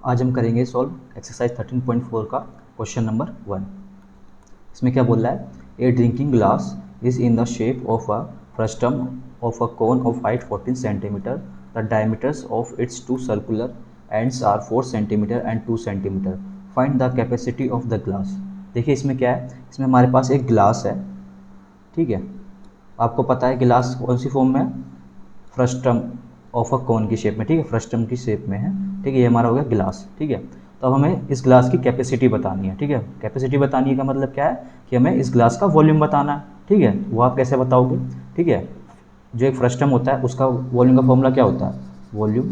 आज हम करेंगे सॉल्व एक्सरसाइज 13.4 का क्वेश्चन नंबर 1। इसमें क्या बोल रहा है, a drinking glass is in the shape of a frustum of a cone of height 14 centimetre, the diameters of its two circular ends are 4 centimetre and 2 centimetre, find the capacity of the glass. देखिए इसमें क्या है, इसमें हमारे पास एक glass है, ठीक है। आपको पता है गिलास कौन सी फॉर्म में है, फ्रस्टम ऑफ अ कोन की शेप में, ठीक है, फ्रस्टम की शेप में है, ठीक है। ये हमारा हो गया गिलास, ठीक है। तो अब हमें इस ग्लास की कैपेसिटी बतानी है, ठीक है। कैपेसिटी बतानी है का मतलब क्या है कि हमें इस ग्लास का वॉल्यूम बताना है, ठीक है। वो आप कैसे बताओगे, ठीक है। जो एक फ्रस्टम होता है उसका वॉल्यूम का फॉर्मूला क्या होता है, वॉल्यूम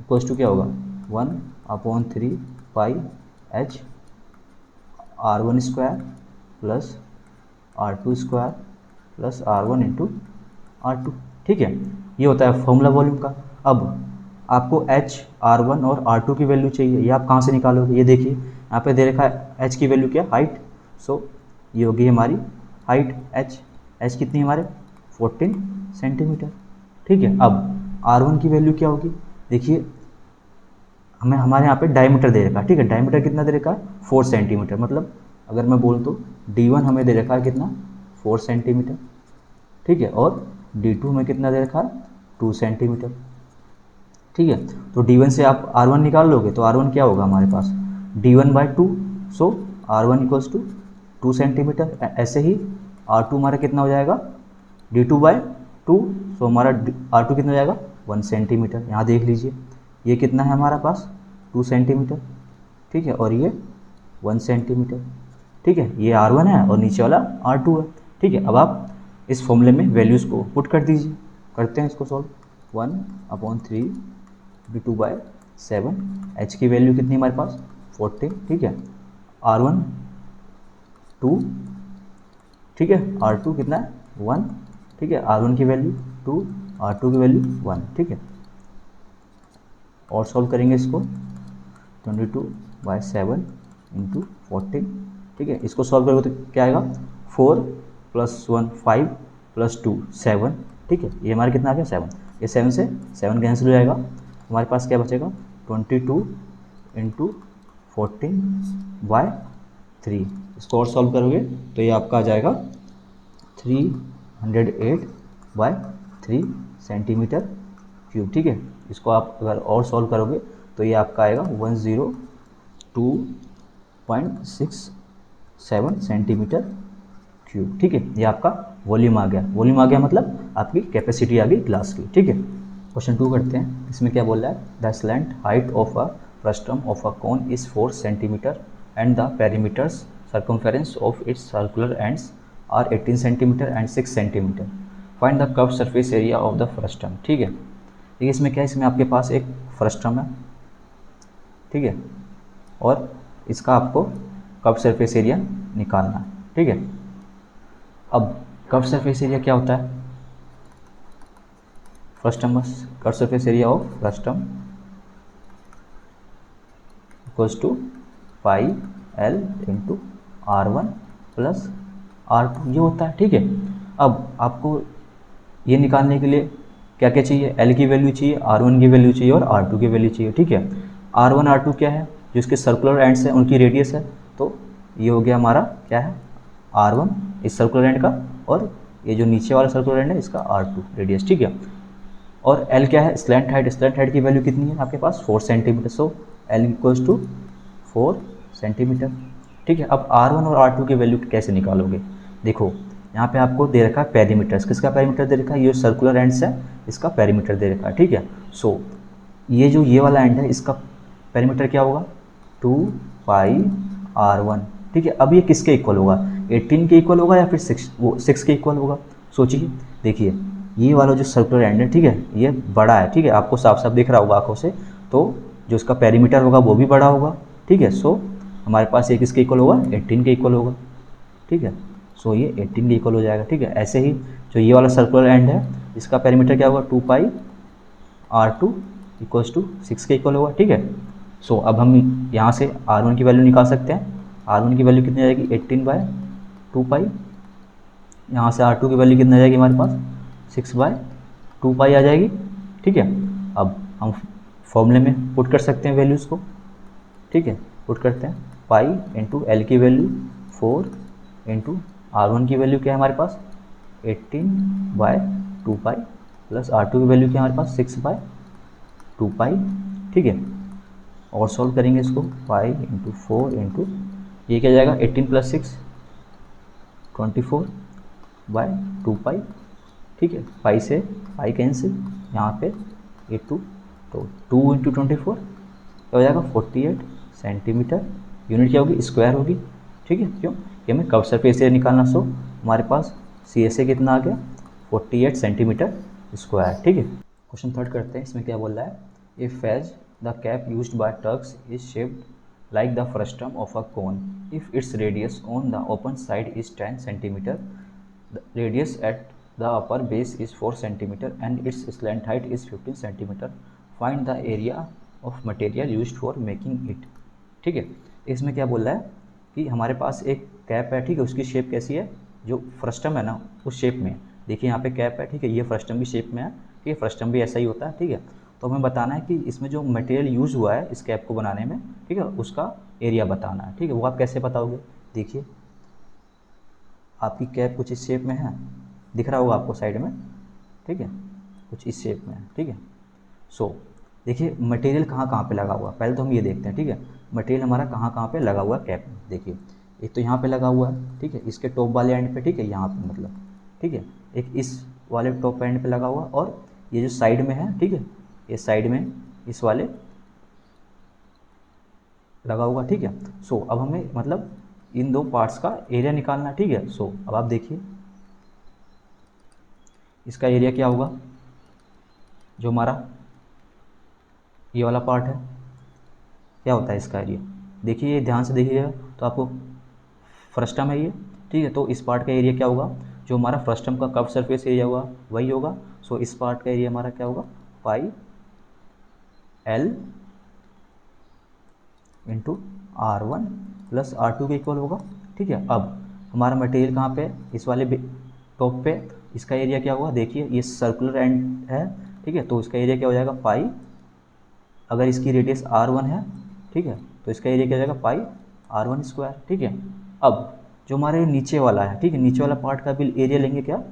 इक्वल्स टू क्या होगा, 1/3 pi h R1 square plus R2 square plus R1 into R2, ठीक है। ये होता है फॉर्मूला वॉल्यूम का। अब आपको H, R1 और R2 की वैल्यू चाहिए, ये आप कहाँ से निकालोगे, ये देखिए यहाँ पे दे रखा है H की वैल्यू क्या, हाइट। सो ये होगी हमारी हाइट H कितनी हमारे 14 सेंटीमीटर, ठीक है। अब R1 की वैल्यू क्या होगी, देखिए हमें हमारे यहाँ पे डायमीटर दे रखा है, ठीक है। डायमीटर कितना दे रखा है 4 सेंटीमीटर, मतलब अगर मैं बोल तो D1 हमें दे रखा है कितना 4 सेंटीमीटर, ठीक है। और D2 में कितना दे रखा है 2 सेंटीमीटर, ठीक है। तो D1 से आप R1 निकाल लोगे तो R1 क्या होगा हमारे पास D1/2, so R1 equals to 2 centimetre. ऐसे ही R2 हमारा कितना हो जाएगा D2/2, सो हमारा R2 कितना हो जाएगा 1 सेंटीमीटर। यहाँ देख लीजिए ये कितना है हमारा पास 2 सेंटीमीटर, ठीक है, और ये 1 सेंटीमीटर, ठीक है। ये R1 है और नीचे वाला R2 है, ठीक है। अब आप इस फॉर्मूले में वैल्यूज़ को पुट कर दीजिए, करते हैं इसको सॉल्व। 1/3 2/7, H की वैल्यू कितनी हमारे पास 14, ठीक है। R1 2, ठीक है, R2 कितना है 1, ठीक है। R1 की वैल्यू 2, R2 की वैल्यू 1, ठीक है। और सॉल्व करेंगे इसको 22/7 इंटू 14, ठीक है। इसको सॉल्व करोगे तो क्या आएगा 4 + 1 5 + 2 7, ठीक है। ये हमारा कितना आ गया 7, ये 7 से 7 कैंसिल हो जाएगा, हमारे पास क्या बचेगा 22 इंटू 14/3। इसको और सॉल्व करोगे तो ये आपका आ जाएगा 308/3 सेंटीमीटर क्यूब, ठीक है। इसको आप अगर और सॉल्व करोगे तो ये आपका आएगा 102.67 सेंटीमीटर क्यूब, ठीक है। ये आपका वॉल्यूम आ गया, वॉल्यूम आ गया मतलब आपकी कैपेसिटी आ गई ग्लास की, ठीक है। क्वेश्चन 2 करते हैं। इसमें क्या बोल रहा है, the slant height of a frustum of a cone is 4 centimetre and the perimeters circumference of its circular ends are 18 centimetre and 6 centimetre, find the curve surface area of the frustum, ठीक है। देखिए इसमें क्या है, इसमें आपके पास एक frustum है, ठीक है, और इसका आपको कर्व सरफेस एरिया निकालना है, ठीक है। अब कर्व सरफेस एरिया क्या होता है, frustum curve surface area of frustum equals to pi L into R1 plus R2, ये होता है, ठीक है। अब आपको ये निकालने के लिए क्या क्या चाहिए, L की वैल्यू चाहिए, R1 की वैल्यू चाहिए और R2 की वैल्यू चाहिए, ठीक है। R1 R2 क्या है, जो इसके सर्कुलर एंड्स है उनकी रेडियस है, तो ये हो गया हमारा क्या है R1 इस सर्कुलर एंड का, और ये जो नीचे वाला सर्कुलर एंड है इसका R2 रेडियस, ठीक है। और L क्या है, स्लैंट हाइट की वैल्यू कितनी है आपके पास 4 centimetre, so L equals to 4 centimetre, ठीक है। अब R1 और R2 की वैल्यू कैसे निकालोगे, देखो यहाँ पे आपको दे रखा है पेरीमीटर, किसका पेरीमीटर दे रखा है, ये सर्कुलर एंड्स है इसका पेरीमीटर दे रखा है, ठीक है। सो ये जो ये वाला एंड है इसका पेरीमीटर क्या होगा 2πr1, ठीक है। अब ये किसके इक्वल होगा, 18 के इक्वल होगा या फिर 6 के इक्वल होगा, सोचिए। देखिए ये वाला जो सर्कुलर एंड है, ठीक है, ये बड़ा है, ठीक है, आपको साफ साफ दिख रहा होगा आंखों से, तो जो इसका पेरीमीटर होगा वो भी बड़ा होगा, ठीक है। सो हमारे पास ये किसके इक्वल होगा 18 के इक्वल होगा, ठीक है। सो ये 18 के इक्वल हो जाएगा, ठीक है। ऐसे ही जो ये वाला सर्कुलर एंड है इसका पेरीमीटर क्या होगा 2πr2 इक्वल्स टू 6 के इक्वल होगा, ठीक है। सो अब हम यहाँ से R1 की वैल्यू निकाल सकते हैं, R1 की वैल्यू कितनी आ जाएगी 18/2π, यहाँ से R2 की वैल्यू कितनी आ जाएगी हमारे पास 6/2π आ जाएगी, ठीक है। अब हम फॉर्मूले में पुट कर सकते हैं वैल्यूज़ को, ठीक है। पुट करते हैं पाई इंटू एल की वैल्यू 4 इंटू R1 की वैल्यू क्या है हमारे पास 18/2 पाई प्लस R2 की वैल्यू क्या है हमारे पास 6/2 पाई, ठीक है। और सॉल्व करेंगे इसको पाई इंटू 4 इंटू ये क्या जाएगा 18 + 6 24/2 पाई, ठीक है। पाई से पाई कैंसिल, यहाँ पे ये 2, तो 2 इंटू 24 क्या हो जाएगा 48 सेंटीमीटर। यूनिट क्या होगी स्क्वायर होगी, ठीक है। क्यों कि हमें कर्व सरफेस एरिया निकालना, सो हमारे पास सी एस ए कितना आ गया 48 सेंटीमीटर स्क्वायर, ठीक है। क्वेश्चन थर्ड करते हैं, इसमें क्या बोल रहा है if as the cap used by Turks is shaped like the frustum of a cone if its radius on the open side is 10 cm, the radius at the upper base is 4 cm and its slant height is 15 cm, find the area of material used for making it, ठीक है। इसमें क्या बोल रहा है कि हमारे पास एक कैप है, ठीक है। उसकी शेप कैसी है, जो फ्रस्टम है ना उस शेप में, देखिए यहाँ पे कैप है, ठीक है। ये फ्रस्टम की शेप में है, ठीक है। फ्रस्टम भी ऐसा ही होता है, ठीक है। तो हमें बताना है कि इसमें जो मटेरियल यूज़ हुआ है इस कैप को बनाने में, ठीक है, उसका एरिया बताना है, ठीक है। वो आप कैसे बताओगे, देखिए आपकी कैप कुछ इस शेप में है, दिख रहा होगा आपको साइड में, ठीक है, कुछ इस शेप में है, ठीक है। सो देखिए मटेरियल कहाँ कहाँ पे लगा हुआ है, पहले तो हम ये देखते हैं, ठीक है। मटेरियल हमारा कहाँ कहाँ पे लगा हुआ है कैप में, देखिए एक तो यहाँ पे लगा हुआ है, ठीक है, इसके टॉप वाले एंड पे, ठीक है, यहाँ पे मतलब, ठीक है। एक इस वाले टॉप एंड पे लगा हुआ, और ये जो साइड में है, ठीक है, ये साइड में इस वाले लगा हुआ, ठीक है। सो अब हमें मतलब इन दो पार्ट्स का एरिया निकालना है, ठीक है। सो अब आप देखिए इसका एरिया क्या होगा, जो हमारा ये वाला पार्ट है क्या होता है इसका एरिया, देखिए ये ध्यान से देखिएगा तो आपको फ्रस्टम है ये, ठीक है। तो इस पार्ट का एरिया क्या होगा, जो हमारा फ्रस्टम का कर्व सरफेस एरिया होगा वही होगा। सो इस पार्ट का एरिया हमारा क्या होगा pi L into R1 plus R2 के इक्वल होगा, ठीक है। अब हमारा मटेरियल कहाँ पे, इस वाले टॉप पे, इसका एरिया क्या होगा, देखिए ये सर्कुलर एंड है, ठीक है। तो इसका एरिया क्या हो जाएगा पाई, अगर इसकी रेडियस R1 है, ठीक है, तो इसका एरिया क्या हो जाएगा पाई R1 स्क्वायर, ठीक है। अब जो हमारे नीचे वाला है, ठीक है, नीचे वाला पार्ट का भी एरिया लेंगे क्या,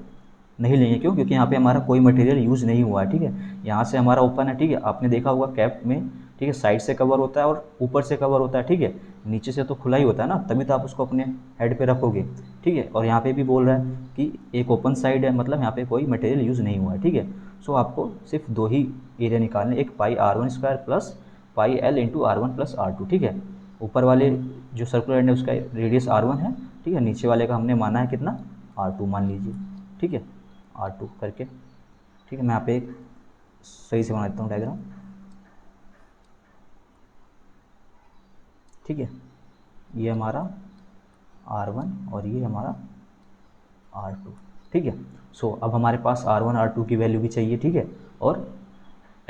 नहीं लेंगे, क्यों, क्योंकि यहाँ पे हमारा कोई मटेरियल यूज़ नहीं हुआ है, ठीक है। यहाँ से हमारा ओपन है, ठीक है। आपने देखा होगा कैप में, ठीक है, साइड से कवर होता है और ऊपर से कवर होता है, ठीक है। नीचे से तो खुला ही होता है ना, तभी तो आप उसको अपने हेड पे रखोगे, ठीक है। और यहाँ पे भी बोल रहा है कि एक ओपन साइड है, मतलब यहाँ पे कोई मटेरियल यूज़ नहीं हुआ है, ठीक है। सो आपको सिर्फ दो ही एरिया निकालने, एक पाई R1 square plus pi L into R1 plus R2, ठीक है। ऊपर वाले जो सर्कुलर एंड है उसका रेडियस R1 है, ठीक है। नीचे वाले का हमने माना है कितना R2 मान लीजिए, ठीक है, R2 करके, ठीक है। मैं यहाँ पे एक सही से बना देता हूँ डायग्राम, ठीक है। ये हमारा R1 और ये हमारा R2, ठीक है। सो अब हमारे पास R1 R2 की वैल्यू भी चाहिए, ठीक है, और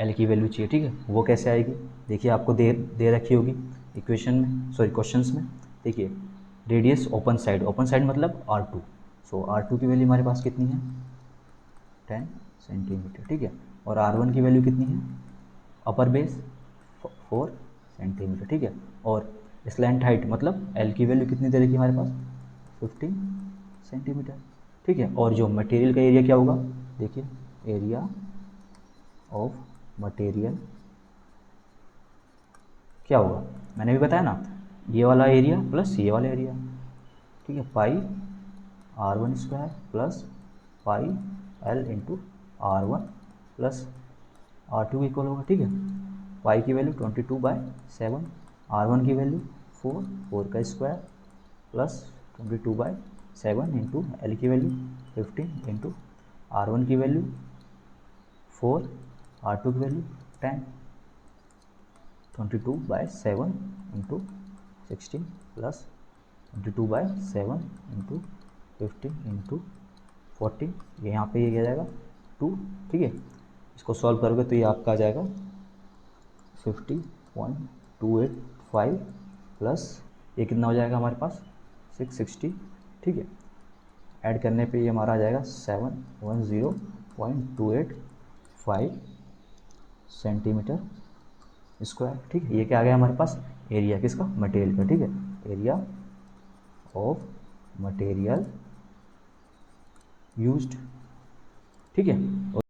L की वैल्यू चाहिए, ठीक है। वो कैसे आएगी, देखिए आपको दे रखी होगी इक्वेशन में, सॉरी क्वेश्चंस में, देखिए रेडियस ओपन साइड मतलब R2, सो R2 की वैल्यू हमारे पास कितनी है 10 सेंटीमीटर, ठीक है। और R1 की वैल्यू कितनी है अपर बेस 4 सेंटीमीटर, ठीक है। और स्लैंट हाइट मतलब L की वैल्यू कितनी दे रखी है हमारे पास 15 सेंटीमीटर, ठीक है। और जो मटेरियल का एरिया क्या होगा, देखिए एरिया ऑफ मटेरियल क्या होगा, मैंने भी बताया ना, ये वाला एरिया प्लस ये वाला एरिया, ठीक है। पाई R1 square plus pi L into R1 plus R2 equal होगा, ठीक है। पाई की वैल्यू 22/7, R1 की वैल्यू 4 का स्क्वायर प्लस 22/7 इंटू एल की वैल्यू 15 इंटू R1 की वैल्यू 4, R2 की value 10, 22/7 into 16 plus 22/7 into 15 into 40, ये यहाँ पे ये क्या जाएगा 2, ठीक है। इसको सॉल्व करोगे तो ये आपका आ जाएगा 50.285 प्लस ये कितना हो जाएगा हमारे पास 660, ठीक है। ऐड करने पे ये हमारा आ जाएगा 710.285 सेंटीमीटर स्क्वायर। ठीक है, ये क्या आ गया हमारे पास, एरिया किसका, मटेरियल का। ठीक है, एरिया ऑफ मटेरियल यूज्ड। ठीक है।